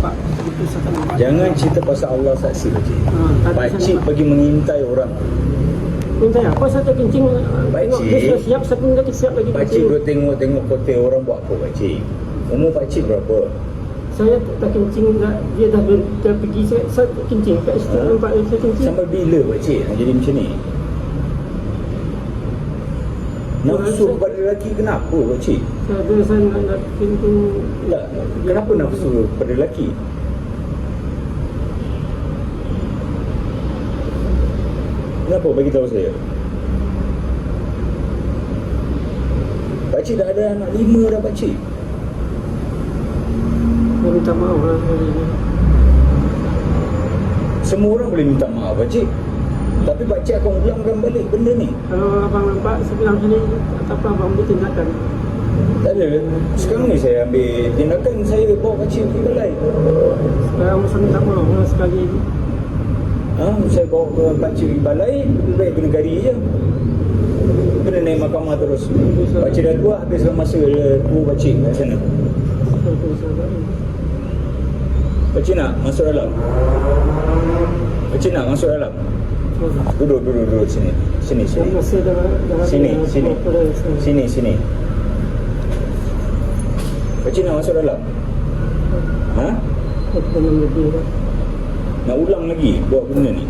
Pak, itu setan Pak. Jangan cerita pasal Allah saksi pakcik. Pakcik pergi mengintai orang. Minta apa saya tak kencing. Pakcik. Dia sudah siap, saya pun tak siap lagi. Pakcik dua tengok kotel orang buat apa pakcik. Umur pakcik berapa? Saya tak kencing, dia dah pergi, saya tak kencing. Kat situ nampak saya kencing. Sampai bila pakcik nak jadi macam ni? Nafsu kepada lelaki kenapa pakcik? Saya nak kencing. Tak, kenapa nafsu kepada lelaki? Kenapa bagi tahu saya? Pakcik dah ada anak 5 dah pakcik. Saya minta maaf lah. Semua orang boleh minta maaf pakcik. Tapi pakcik akan ulangkan balik benda ni. Kalau abang nampak, saya bilang sini, tak apa abang ambil tindakan. Tak ada. Sekarang ni saya ambil tindakan, saya bawa pakcik pergi balai. Sekarang saya minta maaf lah sekali ni. Saya bawa ke pakcik pergi balai, lebih baik kena gari je. Kena naik mahkamah terus. Pakcik dah tua, habislah masa tua pakcik kat sana. Pakcik nak masuk dalam? Pakcik nak masuk dalam? Duduk sini. Sini. Sini. Pakcik nak masuk dalam? Nak ulang lagi buat benda ni?